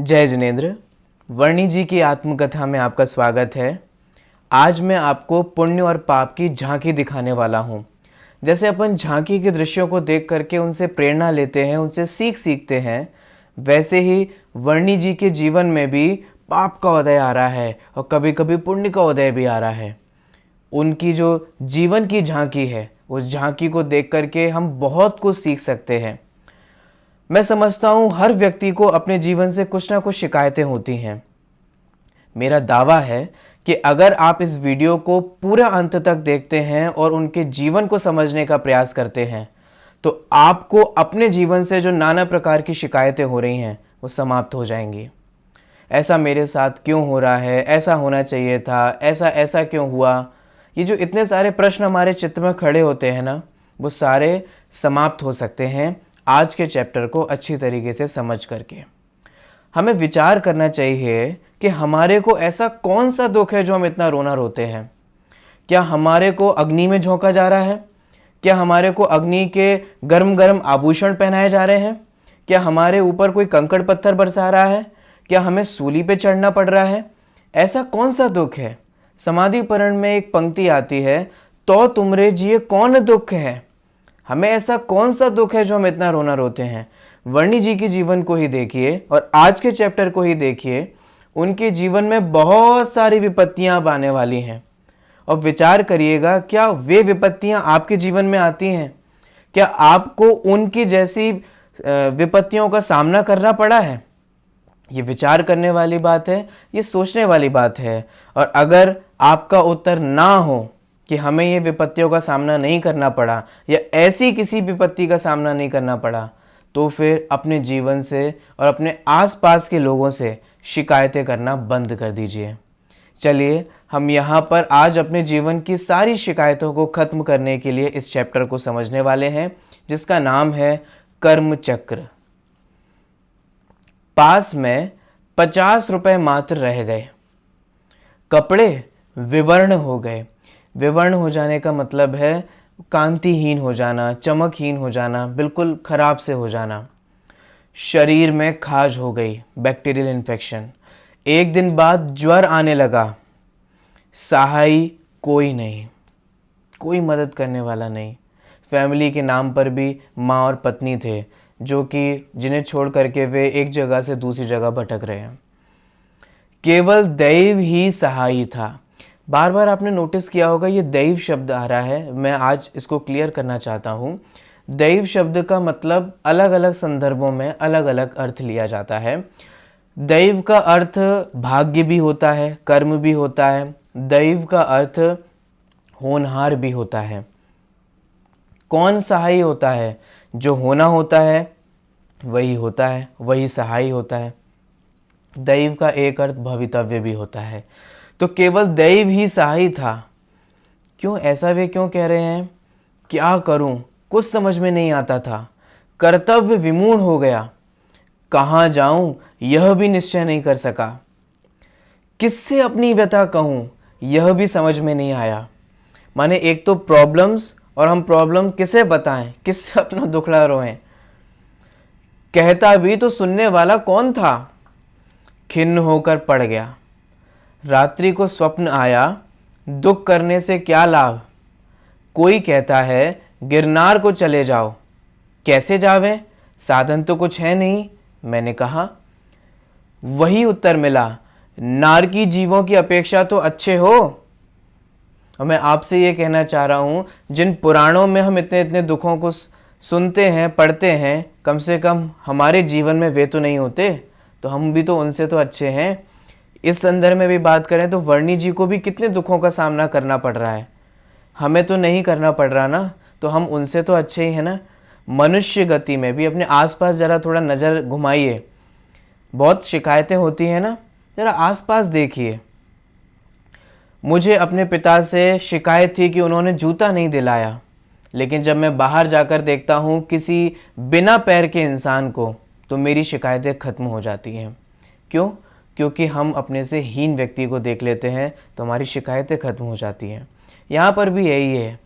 जय जिनेन्द्र। वर्णी जी की आत्मकथा में आपका स्वागत है। आज मैं आपको पुण्य और पाप की झांकी दिखाने वाला हूँ। जैसे अपन झांकी के दृश्यों को देख करके उनसे प्रेरणा लेते हैं, उनसे सीखते हैं, वैसे ही वर्णी जी के जीवन में भी पाप का उदय आ रहा है और कभी कभी पुण्य का उदय भी आ रहा है। उनकी जो जीवन की झांकी है, उस झांकी को देख करके हम बहुत कुछ सीख सकते हैं। मैं समझता हूँ हर व्यक्ति को अपने जीवन से कुछ ना कुछ शिकायतें होती हैं। मेरा दावा है कि अगर आप इस वीडियो को पूरा अंत तक देखते हैं और उनके जीवन को समझने का प्रयास करते हैं तो आपको अपने जीवन से जो नाना प्रकार की शिकायतें हो रही हैं वो समाप्त हो जाएंगी। ऐसा मेरे साथ क्यों हो रहा है, ऐसा होना चाहिए था, ऐसा ऐसा क्यों हुआ, ये जो इतने सारे प्रश्न हमारे चित्त में खड़े होते हैं ना, वो सारे समाप्त हो सकते हैं आज के चैप्टर को अच्छी तरीके से समझ करके। हमें विचार करना चाहिए कि हमारे को ऐसा कौन सा दुख है जो हम इतना रोना रोते हैं। क्या हमारे को अग्नि में झोंका जा रहा है? क्या हमारे को अग्नि के गर्म गर्म आभूषण पहनाए जा रहे हैं? क्या हमारे ऊपर कोई कंकड़ पत्थर बरसा रहा है? क्या हमें सूली पे चढ़ना पड़ रहा है? ऐसा कौन सा दुख है? समाधि परण में एक पंक्ति आती है, तो तुमरे जिए कौन दुख है। हमें ऐसा कौन सा दुख है जो हम इतना रोना रोते हैं? वर्णी जी के जीवन को ही देखिए और आज के चैप्टर को ही देखिए। उनके जीवन में बहुत सारी विपत्तियां आने वाली हैं और विचार करिएगा, क्या वे विपत्तियां आपके जीवन में आती हैं? क्या आपको उनकी जैसी विपत्तियों का सामना करना पड़ा है? ये विचार करने वाली बात है, ये सोचने वाली बात है। और अगर आपका उत्तर ना हो कि हमें ये विपत्तियों का सामना नहीं करना पड़ा या ऐसी किसी विपत्ति का सामना नहीं करना पड़ा, तो फिर अपने जीवन से और अपने आसपास के लोगों से शिकायतें करना बंद कर दीजिए। चलिए हम यहाँ पर आज अपने जीवन की सारी शिकायतों को खत्म करने के लिए इस चैप्टर को समझने वाले हैं, जिसका नाम है कर्म चक्र। पास में 50 रुपए मात्र रह गए। कपड़े विवर्ण हो गए। विवर्ण हो जाने का मतलब है कांतिहीन हो जाना, चमकहीन हो जाना, बिल्कुल खराब से हो जाना। शरीर में खाज हो गई, बैक्टीरियल इन्फेक्शन। एक दिन बाद ज्वर आने लगा। सहाय कोई नहीं, कोई मदद करने वाला नहीं। फैमिली के नाम पर भी माँ और पत्नी थे जो कि जिन्हें छोड़ करके वे एक जगह से दूसरी जगह भटक रहे हैं। केवल दैव ही सहाय था। बार बार आपने नोटिस किया होगा ये दैव शब्द आ रहा है। मैं आज इसको क्लियर करना चाहता हूँ। दैव शब्द का मतलब अलग अलग संदर्भों में अलग अलग अर्थ लिया जाता है। दैव का अर्थ भाग्य भी होता है, कर्म भी होता है। दैव का अर्थ होनहार भी होता है। कौन सहाय होता है? जो होना होता है वही होता है, वही सहाय होता है। दैव का एक अर्थ भवितव्य भी होता है। तो केवल दैव ही सहाय था। क्यों ऐसा वे क्यों कह रहे हैं? क्या करूं, कुछ समझ में नहीं आता था। कर्तव्य विमूढ़ हो गया। कहाँ जाऊं यह भी निश्चय नहीं कर सका। किससे अपनी व्यथा कहूं यह भी समझ में नहीं आया। माने एक तो प्रॉब्लम्स और हम प्रॉब्लम किसे बताएं, किससे अपना दुखड़ा रोएं। कहता भी तो सुनने वाला कौन था। खिन्न होकर पड़ गया। रात्रि को स्वप्न आया, दुख करने से क्या लाभ। कोई कहता है गिरनार को चले जाओ। कैसे जावें, साधन तो कुछ है नहीं। मैंने कहा, वही उत्तर मिला, नारकी जीवों की अपेक्षा तो अच्छे हो। और मैं आपसे ये कहना चाह रहा हूँ, जिन पुराणों में हम इतने इतने दुखों को सुनते हैं, पढ़ते हैं, कम से कम हमारे जीवन में वे तो नहीं होते, तो हम भी तो उनसे तो अच्छे हैं। इस संदर्भ में भी बात करें तो वर्णी जी को भी कितने दुखों का सामना करना पड़ रहा है। हमें तो नहीं करना पड़ रहा ना, तो हम उनसे तो अच्छे ही हैं ना। मनुष्य गति में भी अपने आसपास ज़रा थोड़ा नज़र घुमाइए। बहुत शिकायतें होती हैं ना, ज़रा आसपास देखिए। मुझे अपने पिता से शिकायत थी कि उन्होंने जूता नहीं दिलाया, लेकिन जब मैं बाहर जाकर देखता हूँ किसी बिना पैर के इंसान को, तो मेरी शिकायतें खत्म हो जाती हैं। क्यों? क्योंकि हम अपने से हीन व्यक्ति को देख लेते हैं तो हमारी शिकायतें खत्म हो जाती हैं। यहाँ पर भी यही है।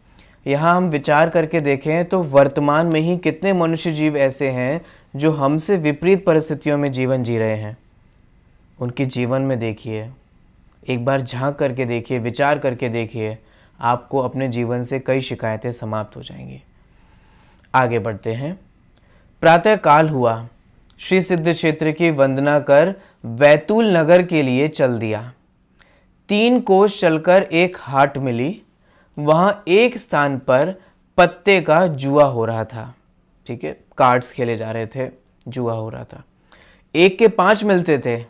यहाँ हम विचार करके देखें तो वर्तमान में ही कितने मनुष्य जीव ऐसे हैं जो हमसे विपरीत परिस्थितियों में जीवन जी रहे हैं। उनके जीवन में देखिए, एक बार झांक करके देखिए, विचार करके देखिए, आपको अपने जीवन से कई शिकायतें समाप्त हो जाएंगी। आगे बढ़ते हैं। प्रातः काल हुआ, श्री सिद्ध क्षेत्र की वंदना कर बैतूल नगर के लिए चल दिया। 3 कोस चलकर एक हाट मिली, वहां एक स्थान पर पत्ते का जुआ हो रहा था। ठीक है, कार्ड्स खेले जा रहे थे, जुआ हो रहा था। 1 के 5 मिलते थे।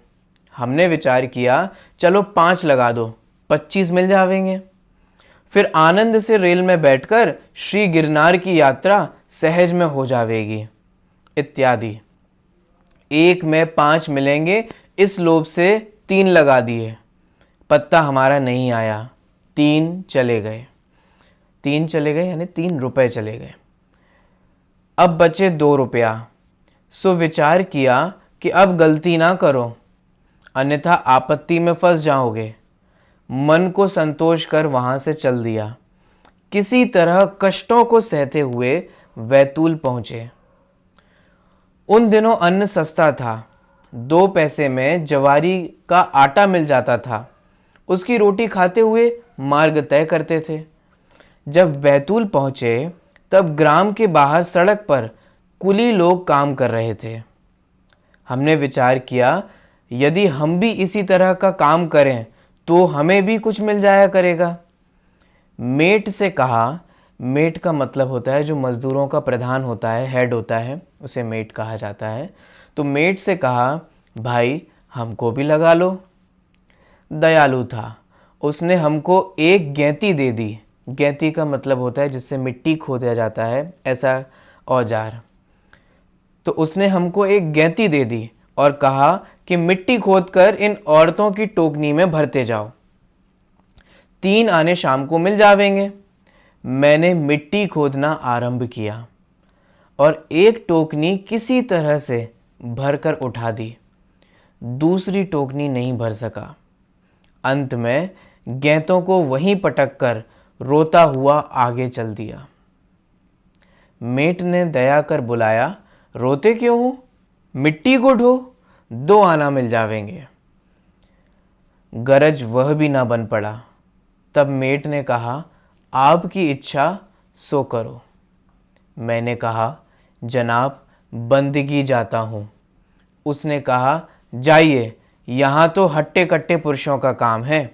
हमने विचार किया चलो 5 लगा दो, 25 मिल जावेंगे। फिर आनंद से रेल में बैठकर श्री गिरनार की यात्रा सहज में हो जावेगी इत्यादि। 1 में 5 मिलेंगे, इस लोभ से 3 लगा दिए। पत्ता हमारा नहीं आया, 3 चले गए। 3 चले गए यानी 3 रुपए चले गए। अब बचे 2 रुपया। सो विचार किया कि अब गलती ना करो, अन्यथा आपत्ति में फंस जाओगे। मन को संतोष कर वहां से चल दिया। किसी तरह कष्टों को सहते हुए बैतूल पहुंचे। उन दिनों अन्न सस्ता था, 2 पैसे में जवारी का आटा मिल जाता था। उसकी रोटी खाते हुए मार्ग तय करते थे। जब बैतूल पहुंचे तब ग्राम के बाहर सड़क पर कुली लोग काम कर रहे थे। हमने विचार किया यदि हम भी इसी तरह का काम करें तो हमें भी कुछ मिल जाया करेगा। मेट से कहा, मेट का मतलब होता है जो मजदूरों का प्रधान होता है, हेड होता है, उसे मेट कहा जाता है। तो मेट से कहा, भाई हमको भी लगा लो। दयालु था, उसने हमको 1 गैंती दे दी। गैंती का मतलब होता है जिससे मिट्टी खोदा जाता है, ऐसा औजार। तो उसने हमको 1 गैंती दे दी और कहा कि मिट्टी खोदकर इन औरतों की टोकनी में भरते जाओ, 3 आने शाम को मिल जावेंगे। मैंने मिट्टी खोदना आरंभ किया और 1 टोकनी किसी तरह से भरकर उठा दी। दूसरी टोकनी नहीं भर सका। अंत में गैंतों को वहीं पटक कर रोता हुआ आगे चल दिया। मेट ने दया कर बुलाया, रोते क्यों हो, मिट्टी को ढो, 2 आना मिल जावेंगे। गरज वह भी ना बन पड़ा। तब मेट ने कहा, आपकी इच्छा सो करो। मैंने कहा, जनाब बंदगी जाता हूँ। उसने कहा, जाइए, यहाँ तो हट्टे कट्टे पुरुषों का काम है।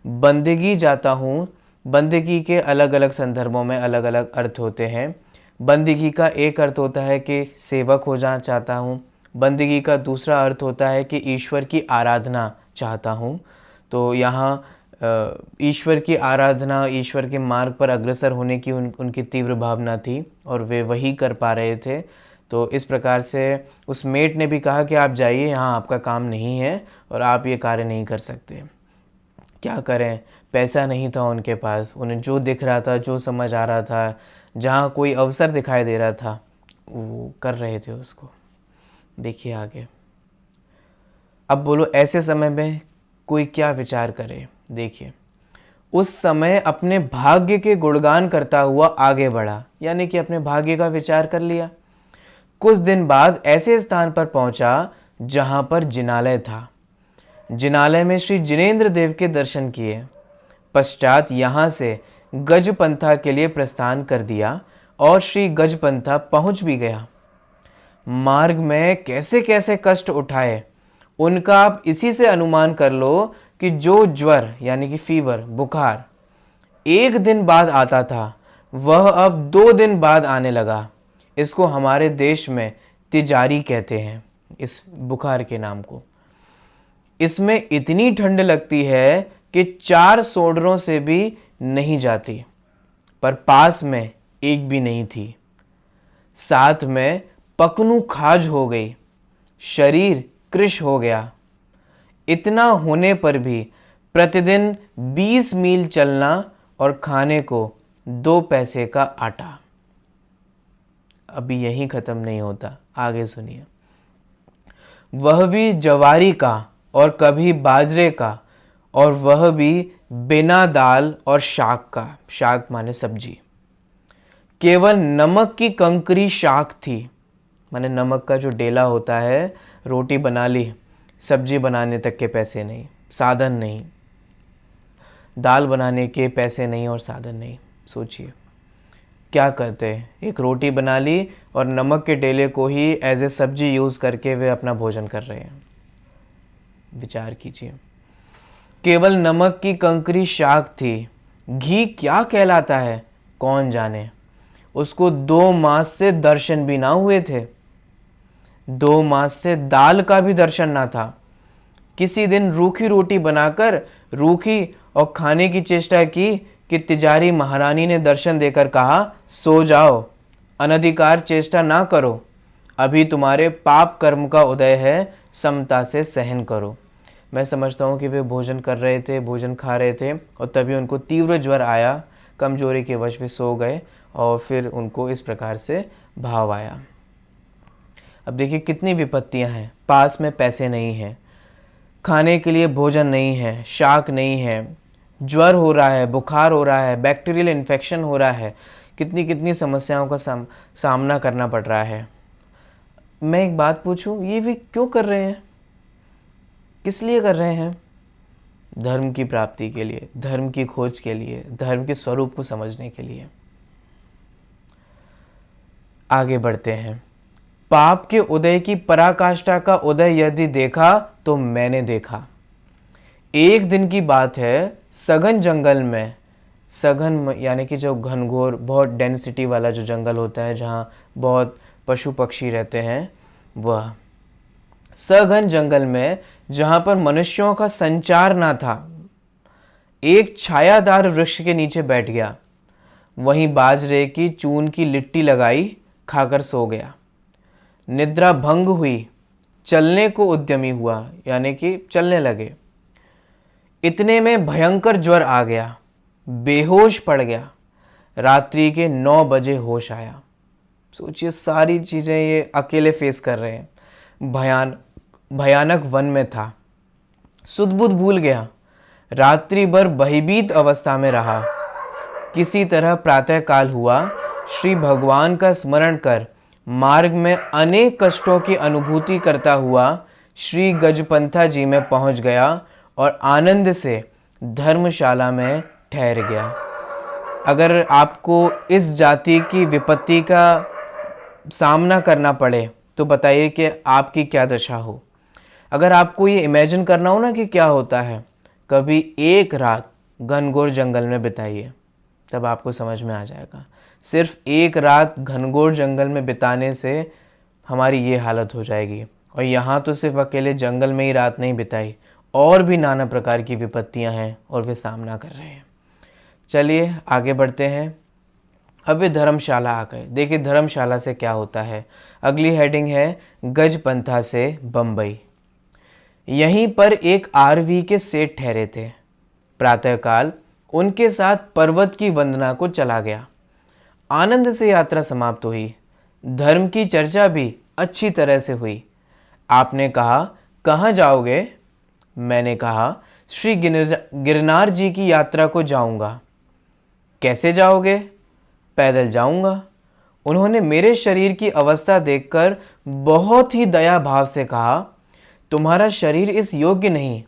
बंदगी जाता हूँ, बंदगी के अलग अलग संदर्भों में अलग अलग अर्थ होते हैं। बंदगी का एक अर्थ होता है कि सेवक हो जाना चाहता हूँ। बंदगी का दूसरा अर्थ होता है कि ईश्वर की आराधना चाहता हूँ। तो यहाँ ईश्वर की आराधना, ईश्वर के मार्ग पर अग्रसर होने की उनकी तीव्र भावना थी और वे वही कर पा रहे थे। तो इस प्रकार से उस मेट ने भी कहा कि आप जाइए, यहाँ आपका काम नहीं है और आप ये कार्य नहीं कर सकते। क्या करें, पैसा नहीं था उनके पास। उन्हें जो दिख रहा था, जो समझ आ रहा था, जहाँ कोई अवसर दिखाई दे रहा था, वो कर रहे थे उसको। देखिए आगे। अब बोलो ऐसे समय में कोई क्या विचार करे। देखिए, उस समय अपने भाग्य के गुणगान करता हुआ आगे बढ़ा, यानी कि अपने भाग्य का विचार कर लिया। कुछ दिन बाद ऐसे स्थान पर पहुंचा जहां पर जिनालय था। जिनालय में श्री जिनेंद्र देव के दर्शन किए। पश्चात यहां से गजपंथा के लिए प्रस्थान कर दिया और श्री गजपंथा पहुंच भी गया। मार्ग में कैसे कैसे कष्ट उठाए उनका आप इसी से अनुमान कर लो कि जो ज्वर यानी कि फीवर, बुखार 1 दिन बाद आता था, वह अब 2 दिन बाद आने लगा। इसको हमारे देश में तिजारी कहते हैं, इस बुखार के नाम को। इसमें इतनी ठंड लगती है कि 4 सोडरों से भी नहीं जाती, पर पास में एक भी नहीं थी। साथ में पकनू खाज हो गई, शरीर कृश हो गया। इतना होने पर भी प्रतिदिन 20 मील चलना और खाने को 2 पैसे का आटा। अभी यहीं खत्म नहीं होता, आगे सुनिए। वह भी जवारी का और कभी बाजरे का, और वह भी बिना दाल और शाक का। शाक माने सब्जी। केवल नमक की कंकरी शाक थी, माने नमक का जो डेला होता है, रोटी बना ली, सब्जी बनाने तक के पैसे नहीं, साधन नहीं, दाल बनाने के पैसे नहीं और साधन नहीं। सोचिए क्या करते हैं, एक रोटी बना ली और नमक के डेले को ही एज ए सब्जी यूज़ करके वे अपना भोजन कर रहे हैं। विचार कीजिए, केवल नमक की कंकरी शाख थी। घी क्या कहलाता है कौन जाने। उसको 2 मास से दर्शन भी ना हुए थे, 2 मास से दाल का भी दर्शन ना था। किसी दिन रूखी रोटी बनाकर रूखी और खाने की चेष्टा की कि तिजारी महारानी ने दर्शन देकर कहा, सो जाओ, अनधिकार चेष्टा ना करो, अभी तुम्हारे पाप कर्म का उदय है, समता से सहन करो। मैं समझता हूँ कि वे भोजन कर रहे थे, भोजन खा रहे थे और तभी उनको तीव्र ज्वर आया, कमजोरी के वश वे सो गए और फिर उनको इस प्रकार से भाव आया। अब देखिए कितनी विपत्तियां हैं। पास में पैसे नहीं हैं, खाने के लिए भोजन नहीं है, शाक नहीं है, ज्वर हो रहा है, बुखार हो रहा है, बैक्टीरियल इन्फेक्शन हो रहा है, कितनी कितनी समस्याओं का सामना करना पड़ रहा है। मैं एक बात पूछूं, ये भी क्यों कर रहे हैं, किस लिए कर रहे हैं? धर्म की प्राप्ति के लिए, धर्म की खोज के लिए, धर्म के स्वरूप को समझने के लिए। आगे बढ़ते हैं। पाप के उदय की पराकाष्ठा का उदय यदि देखा तो मैंने देखा। एक दिन की बात है, सघन जंगल में, सघन यानी कि जो घनघोर बहुत डेंसिटी वाला जो जंगल होता है जहाँ बहुत पशु पक्षी रहते हैं, वह सघन जंगल में जहाँ पर मनुष्यों का संचार ना था, एक छायादार वृक्ष के नीचे बैठ गया, वहीं बाजरे की चून की लिट्टी लगाई, खाकर सो गया। निद्रा भंग हुई, चलने को उद्यमी हुआ, यानी कि चलने लगे। इतने में भयंकर ज्वर आ गया, बेहोश पड़ गया। रात्रि के 9 बजे होश आया। सोचिए सारी चीजें ये अकेले फेस कर रहे हैं। भयानक वन में था, सुध बुध भूल गया, रात्रि भर भयभीत अवस्था में रहा। किसी तरह प्रातः काल हुआ, श्री भगवान का स्मरण कर मार्ग में अनेक कष्टों की अनुभूति करता हुआ श्री गजपंथा जी में पहुंच गया और आनंद से धर्मशाला में ठहर गया। अगर आपको इस जाति की विपत्ति का सामना करना पड़े तो बताइए कि आपकी क्या दशा हो। अगर आपको ये इमेजिन करना हो ना कि क्या होता है, कभी एक रात घनघोर जंगल में बिताइए, तब आपको समझ में आ जाएगा। सिर्फ एक रात घनघोर जंगल में बिताने से हमारी ये हालत हो जाएगी। और यहाँ तो सिर्फ अकेले जंगल में ही रात नहीं बिताई, और भी नाना प्रकार की विपत्तियाँ हैं और वे सामना कर रहे हैं। चलिए आगे बढ़ते हैं। अब वे धर्मशाला आ गए। देखिए धर्मशाला से क्या होता है। अगली हेडिंग है गजपंथा से बम्बई। यहीं पर एक आरवी के सेठ ठहरे थे। प्रातःकाल उनके साथ पर्वत की वंदना को चला गया। आनंद से यात्रा समाप्त हुई। धर्म की चर्चा भी अच्छी तरह से हुई। आपने कहा कहाँ जाओगे? मैंने कहा श्री गिरनार जी की यात्रा को जाऊंगा। कैसे जाओगे? पैदल जाऊंगा। उन्होंने मेरे शरीर की अवस्था देखकर बहुत ही दया भाव से कहा, तुम्हारा शरीर इस योग्य नहीं।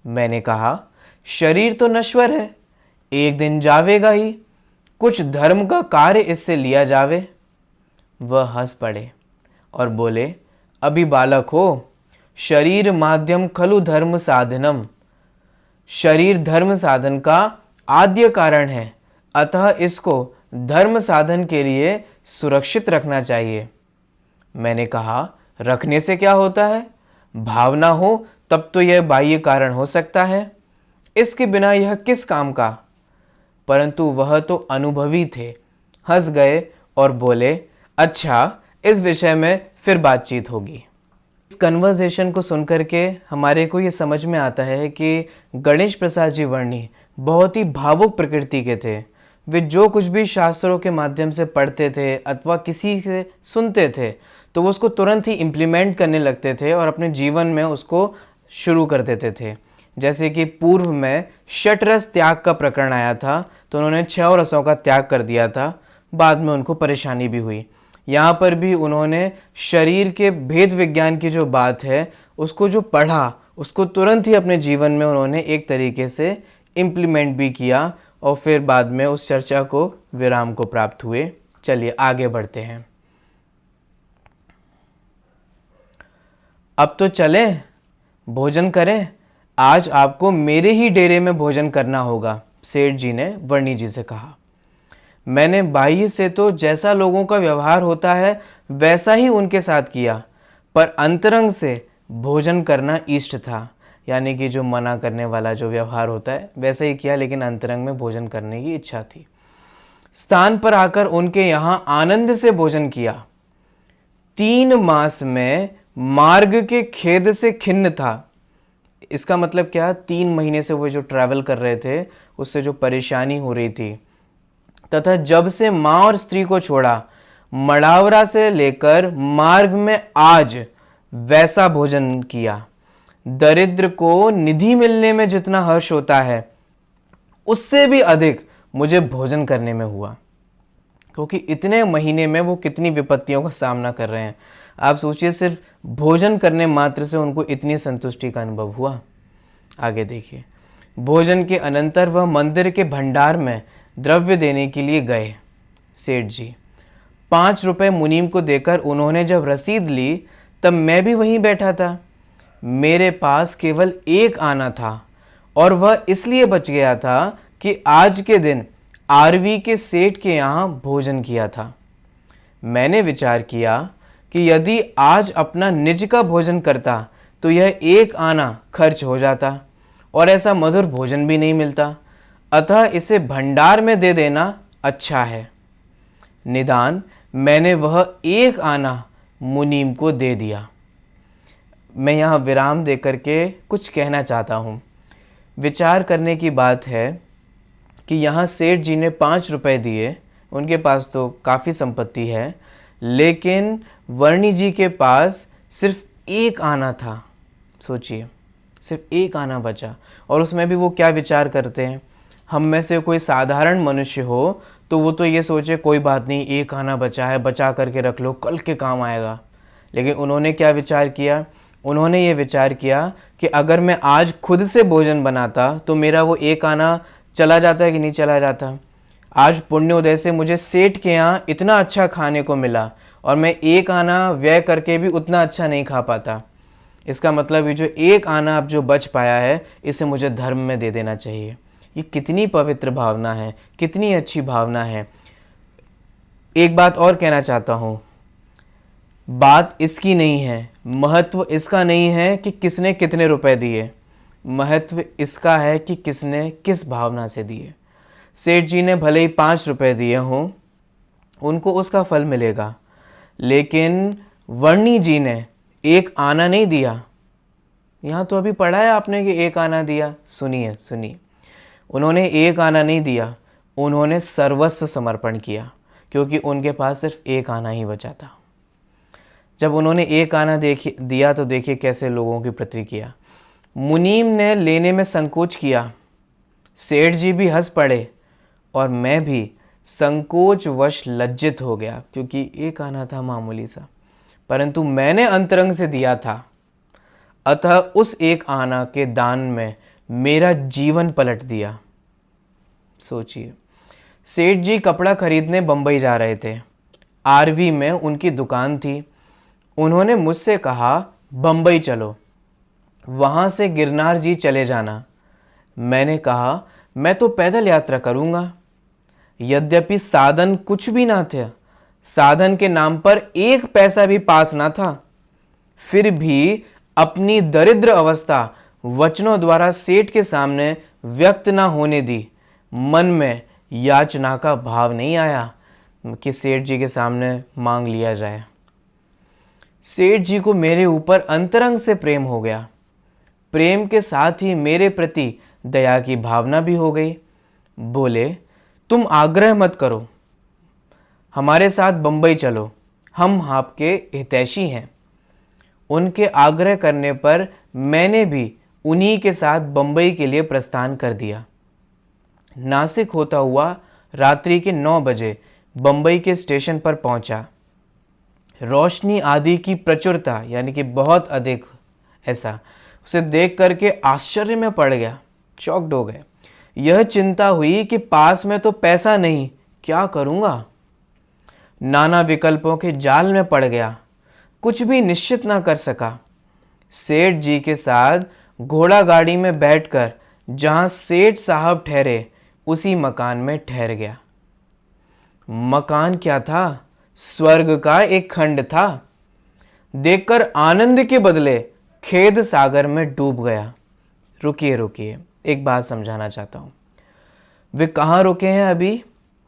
मैंने कहा शरीर तो नश्वर है, एक दिन जावेगा ही, कुछ धर्म का कार्य इससे लिया जावे। वह हंस पड़े और बोले, अभी बालक हो, शरीर माध्यम खलु धर्म साधनम। शरीर धर्म साधन का आद्य कारण है, अतः इसको धर्म साधन के लिए सुरक्षित रखना चाहिए। मैंने कहा रखने से क्या होता है? भावना हो तब तो यह बाह्य कारण हो सकता है, इसके बिना यह किस काम का? परंतु वह तो अनुभवी थे, हंस गए और बोले, अच्छा इस विषय में फिर बातचीत होगी। इस कन्वर्सेशन को सुनकर के हमारे को ये समझ में आता है कि गणेश प्रसाद जी वर्णी बहुत ही भावुक प्रकृति के थे। वे जो कुछ भी शास्त्रों के माध्यम से पढ़ते थे अथवा किसी से सुनते थे तो वो उसको तुरंत ही इम्प्लीमेंट करने लगते थे और अपने जीवन में उसको शुरू कर देते थे। जैसे कि पूर्व में षटरस त्याग का प्रकरण आया था तो उन्होंने 6 रसों का त्याग कर दिया था, बाद में उनको परेशानी भी हुई। यहाँ पर भी उन्होंने शरीर के भेद विज्ञान की जो बात है उसको जो पढ़ा, उसको तुरंत ही अपने जीवन में उन्होंने एक तरीके से इम्प्लीमेंट भी किया और फिर बाद में उस चर्चा को विराम को प्राप्त हुए। चलिए आगे बढ़ते हैं। अब तो चलें, भोजन करें। आज आपको मेरे ही डेरे में भोजन करना होगा, सेठ जी ने वर्णी जी से कहा। मैंने बाह्य से तो जैसा लोगों का व्यवहार होता है वैसा ही उनके साथ किया, पर अंतरंग से भोजन करना इष्ट था। यानी कि जो मना करने वाला जो व्यवहार होता है वैसा ही किया, लेकिन अंतरंग में भोजन करने की इच्छा थी। स्थान पर आकर उनके यहाँ आनंद से भोजन किया। 3 मास में मार्ग के खेद से खिन्न था। इसका मतलब क्या, 3 महीने से वो जो ट्रैवल कर रहे थे उससे जो परेशानी हो रही थी, तथा जब से माँ और स्त्री को छोड़ा, मड़ावरा से लेकर मार्ग में आज वैसा भोजन किया। दरिद्र को निधि मिलने में जितना हर्ष होता है उससे भी अधिक मुझे भोजन करने में हुआ, क्योंकि इतने महीने में वो कितनी विपत्तियों का सामना कर रहे हैं। आप सोचिए, सिर्फ भोजन करने मात्र से उनको इतनी संतुष्टि का अनुभव हुआ। आगे देखिए। भोजन के अनंतर वह मंदिर के भंडार में द्रव्य देने के लिए गए। सेठ जी 5 रुपए मुनीम को देकर उन्होंने जब रसीद ली तब मैं भी वहीं बैठा था। मेरे पास केवल 1 आना था और वह इसलिए बच गया था कि आज के दिन आरवी के सेठ के यहाँ भोजन किया था। मैंने विचार किया कि यदि आज अपना निज का भोजन करता तो यह 1 आना खर्च हो जाता और ऐसा मधुर भोजन भी नहीं मिलता, अतः इसे भंडार में दे देना अच्छा है। निदान मैंने वह 1 आना मुनीम को दे दिया। मैं यहाँ विराम दे करके कुछ कहना चाहता हूँ। विचार करने की बात है कि यहाँ सेठ जी ने 5 रुपए दिए, उनके पास तो काफ़ी संपत्ति है, लेकिन वर्णी जी के पास सिर्फ 1 आना था। सोचिए, सिर्फ 1 आना बचा, और उसमें भी वो क्या विचार करते हैं। हम में से कोई साधारण मनुष्य हो तो वो तो ये सोचे कोई बात नहीं, 1 आना बचा है, बचा करके रख लो, कल के काम आएगा। लेकिन उन्होंने क्या विचार किया, उन्होंने ये विचार किया कि अगर मैं आज खुद से भोजन बनाता तो मेरा वो 1 आना चला जाता है कि नहीं चला जाता। आज पुण्योदय से मुझे सेठ के यहाँ इतना अच्छा खाने को मिला और मैं 1 आना व्यय करके भी उतना अच्छा नहीं खा पाता। इसका मतलब ये जो 1 आना अब जो बच पाया है इसे मुझे धर्म में दे देना चाहिए। ये कितनी पवित्र भावना है, कितनी अच्छी भावना है। एक बात और कहना चाहता हूँ, बात इसकी नहीं है, महत्व इसका नहीं है कि किसने कितने रुपए दिए, महत्व इसका है कि किसने किस भावना से दिए। सेठ जी ने भले ही 5 रुपए दिए हों, उनको उसका फल मिलेगा, लेकिन वर्णी जी ने 1 आना नहीं दिया। यहाँ तो अभी पढ़ा है आपने कि 1 आना दिया। सुनिए सुनिए, उन्होंने 1 आना नहीं दिया, उन्होंने सर्वस्व समर्पण किया, क्योंकि उनके पास सिर्फ 1 आना ही बचा था। जब उन्होंने 1 आना दिया तो देखिए कैसे लोगों की प्रतिक्रिया। मुनीम ने लेने में संकोच किया, सेठ जी भी हंस पड़े और मैं भी संकोचवश लज्जित हो गया, क्योंकि 1 आना था मामूली सा, परंतु मैंने अंतरंग से दिया था, अतः उस 1 आना के दान में मेरा जीवन पलट दिया। सोचिए, सेठ जी कपड़ा खरीदने बंबई जा रहे थे। आरवी में उनकी दुकान थी। उन्होंने मुझसे कहा, बंबई चलो, वहाँ से गिरनार जी चले जाना। मैंने कहा, मैं तो पैदल यात्रा करूँगा। यद्यपि साधन कुछ भी ना थे, साधन के नाम पर 1 पैसा भी पास ना था, फिर भी अपनी दरिद्र अवस्था वचनों द्वारा सेठ के सामने व्यक्त ना होने दी। मन में याचना का भाव नहीं आया कि सेठ जी के सामने मांग लिया जाए। सेठ जी को मेरे ऊपर अंतरंग से प्रेम हो गया। प्रेम के साथ ही मेरे प्रति दया की भावना भी हो गई। बोले, तुम आग्रह मत करो, हमारे साथ बंबई चलो, हम आपके हितैषी हैं। उनके आग्रह करने पर मैंने भी उन्हीं के साथ बंबई के लिए प्रस्थान कर दिया। नासिक होता हुआ रात्रि के 9 बजे बंबई के स्टेशन पर पहुंचा। रोशनी आदि की प्रचुरता यानी कि बहुत अधिक, ऐसा उसे देख करके आश्चर्य में पड़ गया, शॉक्ड हो गए। यह चिंता हुई कि पास में तो पैसा नहीं, क्या करूंगा। नाना विकल्पों के जाल में पड़ गया, कुछ भी निश्चित ना कर सका। सेठ जी के साथ घोड़ा गाड़ी में बैठकर जहां सेठ साहब ठहरे उसी मकान में ठहर गया। मकान क्या था? स्वर्ग का एक खंड था। देखकर आनंद के बदले खेद सागर में डूब गया। रुकिए रुकिए, एक बात समझाना चाहता हूं। वे कहाँ रुके हैं अभी?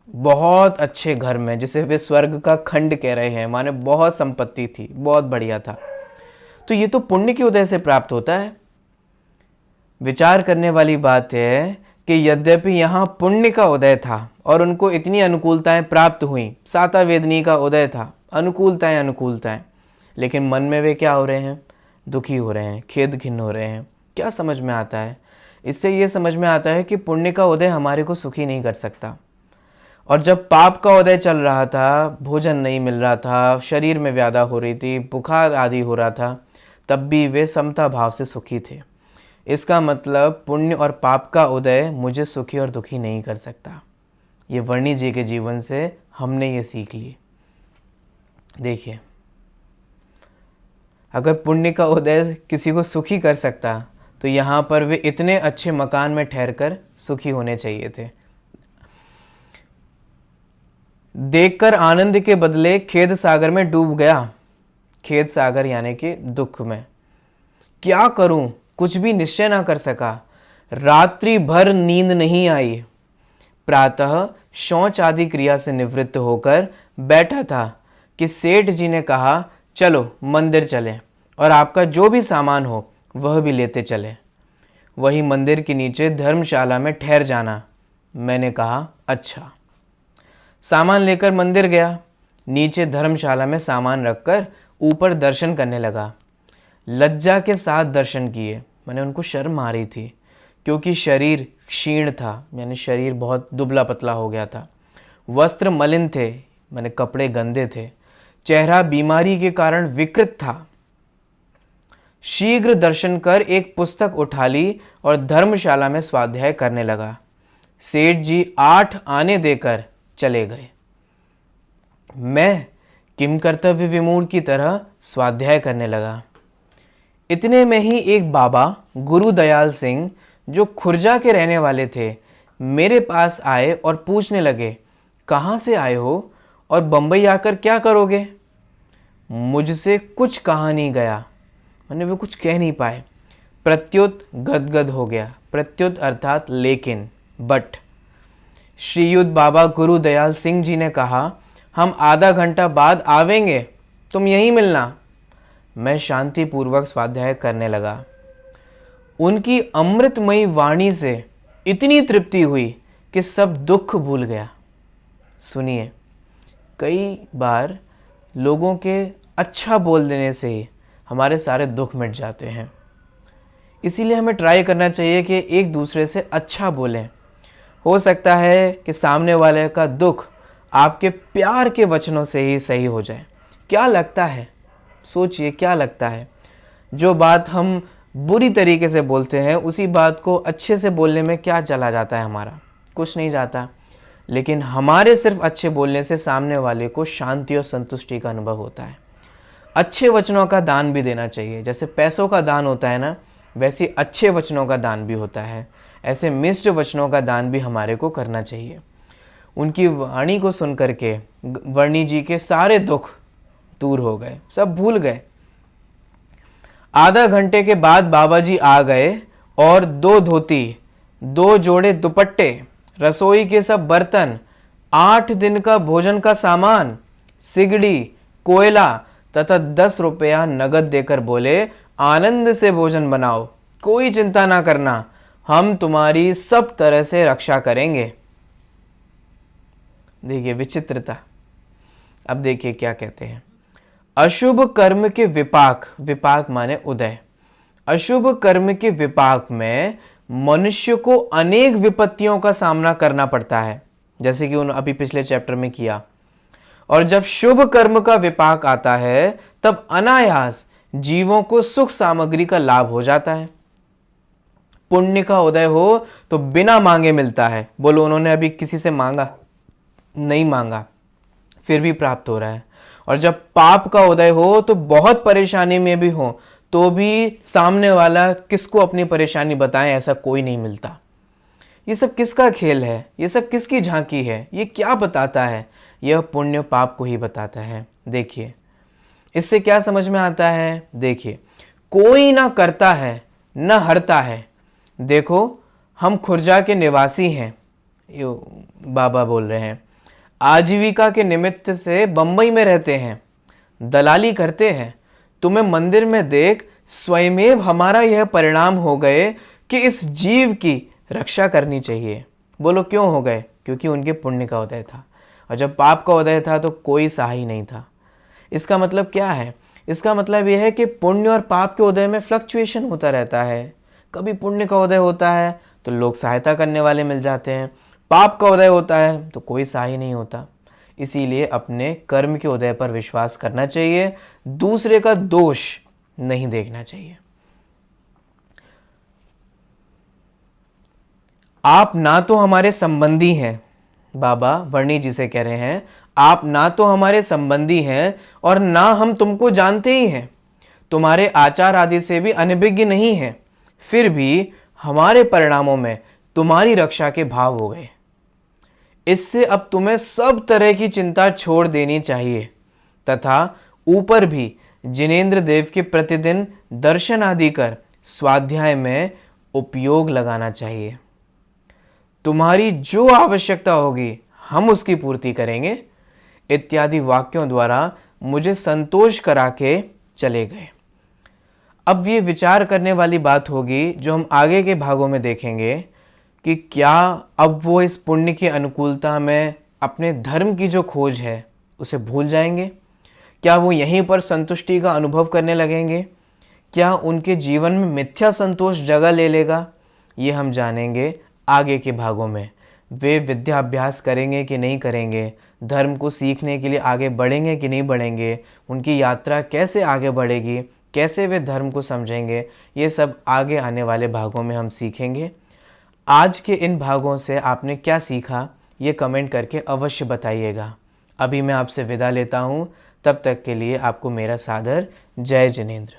बहुत अच्छे घर में, जिसे वे स्वर्ग का खंड कह रहे हैं, माने बहुत संपत्ति थी, बहुत बढ़िया था। तो ये तो पुण्य के उदय से प्राप्त होता है। विचार करने वाली बात है कि यद्यपि यहाँ पुण्य का उदय था और उनको इतनी अनुकूलताएं प्राप्त हुई, साता वेदनी का उदय था, अनुकूलताएं अनुकूलताएं, लेकिन मन में वे क्या हो रहे हैं? दुखी हो रहे हैं, खेद खिन्न हो रहे हैं। क्या समझ में आता है? इससे ये समझ में आता है कि पुण्य का उदय हमारे को सुखी नहीं कर सकता। और जब पाप का उदय चल रहा था, भोजन नहीं मिल रहा था, शरीर में व्याधा हो रही थी, बुखार आदि हो रहा था, तब भी वे समता भाव से सुखी थे। इसका मतलब पुण्य और पाप का उदय मुझे सुखी और दुखी नहीं कर सकता। ये वर्णी जी के जीवन से हमने ये सीख ली। देखिए, अगर पुण्य का उदय किसी को सुखी कर सकता तो यहाँ पर वे इतने अच्छे मकान में ठहरकर सुखी होने चाहिए थे। देखकर आनंद के बदले खेद सागर में डूब गया। खेद सागर यानी कि दुख में। क्या करूं, कुछ भी निश्चय ना कर सका। रात्रि भर नींद नहीं आई। प्रातः शौच आदि क्रिया से निवृत्त होकर बैठा था कि सेठ जी ने कहा, चलो मंदिर चलें और आपका जो भी सामान हो वह भी लेते चले। वही मंदिर के नीचे धर्मशाला में ठहर जाना। मैंने कहा, अच्छा। सामान लेकर मंदिर गया। नीचे धर्मशाला में सामान रखकर ऊपर दर्शन करने लगा। लज्जा के साथ दर्शन किए, मैंने उनको शर्म आ रही थी क्योंकि शरीर क्षीण था, यानी शरीर बहुत दुबला पतला हो गया था। वस्त्र मलिन थे, मैंने कपड़े गंदे थे। चेहरा बीमारी के कारण विकृत था। शीघ्र दर्शन कर एक पुस्तक उठा ली और धर्मशाला में स्वाध्याय करने लगा। सेठ जी 8 आने देकर चले गए। मैं किम कर्तव्य विमूढ़ की तरह स्वाध्याय करने लगा। इतने में ही एक बाबा गुरु दयाल सिंह, जो खुर्जा के रहने वाले थे, मेरे पास आए और पूछने लगे, कहाँ से आए हो और बंबई आकर क्या करोगे? मुझसे कुछ कहा नहीं गया, मैंने वो कुछ कह नहीं पाए। प्रत्युत गदगद हो गया। प्रत्युत अर्थात लेकिन, बट। श्रीयुत बाबा गुरु दयाल सिंह जी ने कहा, हम आधा घंटा बाद आवेंगे, तुम यहीं मिलना। मैं शांतिपूर्वक स्वाध्याय करने लगा। उनकी अमृतमयी वाणी से इतनी तृप्ति हुई कि सब दुख भूल गया। सुनिए, कई बार लोगों के अच्छा बोल देने से ही हमारे सारे दुख मिट जाते हैं। इसीलिए हमें ट्राई करना चाहिए कि एक दूसरे से अच्छा बोलें। हो सकता है कि सामने वाले का दुख आपके प्यार के वचनों से ही सही हो जाए। क्या लगता है? सोचिए, क्या लगता है? जो बात हम बुरी तरीके से बोलते हैं, उसी बात को अच्छे से बोलने में क्या चला जाता है हमारा? कुछ नहीं जाता। लेकिन हमारे सिर्फ अच्छे बोलने से सामने वाले को शांति और संतुष्टि का अनुभव होता है। अच्छे वचनों का दान भी देना चाहिए। जैसे पैसों का दान होता है ना, वैसे अच्छे वचनों का दान भी होता है। ऐसे मिष्ट वचनों का दान भी हमारे को करना चाहिए। उनकी वाणी को सुन करके वर्णी जी के सारे दुख दूर हो गए, सब भूल गए। आधा घंटे के बाद बाबा जी आ गए और 2 धोती, 2 जोड़े दुपट्टे, रसोई के सब बर्तन, 8 दिन का भोजन का सामान, सिगड़ी, कोयला तथा 10 रुपया नगद देकर बोले, आनंद से भोजन बनाओ, कोई चिंता ना करना, हम तुम्हारी सब तरह से रक्षा करेंगे। देखिए विचित्रता। अब देखिए क्या कहते हैं। अशुभ कर्म के विपाक, विपाक माने उदय, अशुभ कर्म के विपाक में मनुष्य को अनेक विपत्तियों का सामना करना पड़ता है, जैसे कि उन्होंने अभी पिछले चैप्टर में किया। और जब शुभ कर्म का विपाक आता है तब अनायास जीवों को सुख सामग्री का लाभ हो जाता है। पुण्य का उदय हो तो बिना मांगे मिलता है। बोलो, उन्होंने अभी किसी से मांगा नहीं, मांगा फिर भी प्राप्त हो रहा है। और जब पाप का उदय हो तो बहुत परेशानी में भी हो तो भी सामने वाला किसको अपनी परेशानी बताएं, ऐसा कोई नहीं मिलता। ये सब किसका खेल है? ये सब किसकी झांकी है? ये क्या बताता है? यह पुण्य पाप को ही बताता है। देखिए, इससे क्या समझ में आता है? देखिए, कोई ना करता है न हरता है। देखो, हम खुर्जा के निवासी हैं, यो बाबा बोल रहे हैं, आजीविका के निमित्त से बंबई में रहते हैं, दलाली करते हैं। तुम्हें मंदिर में देख स्वयमेव हमारा यह परिणाम हो गए कि इस जीव की रक्षा करनी चाहिए। बोलो क्यों हो गए? क्योंकि उनके पुण्य का उदय था, और जब पाप का उदय था तो कोई सहाय नहीं था। इसका मतलब क्या है? इसका मतलब यह है कि पुण्य और पाप के उदय में फ्लक्चुएशन होता रहता है। कभी पुण्य का उदय होता है तो लोग सहायता करने वाले मिल जाते हैं, पाप का उदय होता है तो कोई सहाय नहीं होता। इसीलिए अपने कर्म के उदय पर विश्वास करना चाहिए, दूसरे का दोष नहीं देखना चाहिए। आप ना तो हमारे संबंधी हैं, बाबा वर्णी जी से कह रहे हैं, आप ना तो हमारे संबंधी हैं और ना हम तुमको जानते ही हैं, तुम्हारे आचार आदि से भी अनभिज्ञ नहीं हैं, फिर भी हमारे परिणामों में तुम्हारी रक्षा के भाव हो गए। इससे अब तुम्हें सब तरह की चिंता छोड़ देनी चाहिए तथा ऊपर भी जिनेंद्र देव के प्रतिदिन दर्शन आदि कर स्वाध्याय में उपयोग लगाना चाहिए। तुम्हारी जो आवश्यकता होगी हम उसकी पूर्ति करेंगे, इत्यादि वाक्यों द्वारा मुझे संतोष करा के चले गए। अब ये विचार करने वाली बात होगी जो हम आगे के भागों में देखेंगे कि क्या अब वो इस पुण्य की अनुकूलता में अपने धर्म की जो खोज है उसे भूल जाएंगे? क्या वो यहीं पर संतुष्टि का अनुभव करने लगेंगे? क्या उनके जीवन में मिथ्या संतोष जगह ले लेगा? ये हम जानेंगे आगे के भागों में। वे विद्याभ्यास करेंगे कि नहीं करेंगे, धर्म को सीखने के लिए आगे बढ़ेंगे कि नहीं बढ़ेंगे, उनकी यात्रा कैसे आगे बढ़ेगी, कैसे वे धर्म को समझेंगे, ये सब आगे आने वाले भागों में हम सीखेंगे। आज के इन भागों से आपने क्या सीखा ये कमेंट करके अवश्य बताइएगा। अभी मैं आपसे विदा लेता हूँ, तब तक के लिए आपको मेरा सादर जय जिनेंद्र।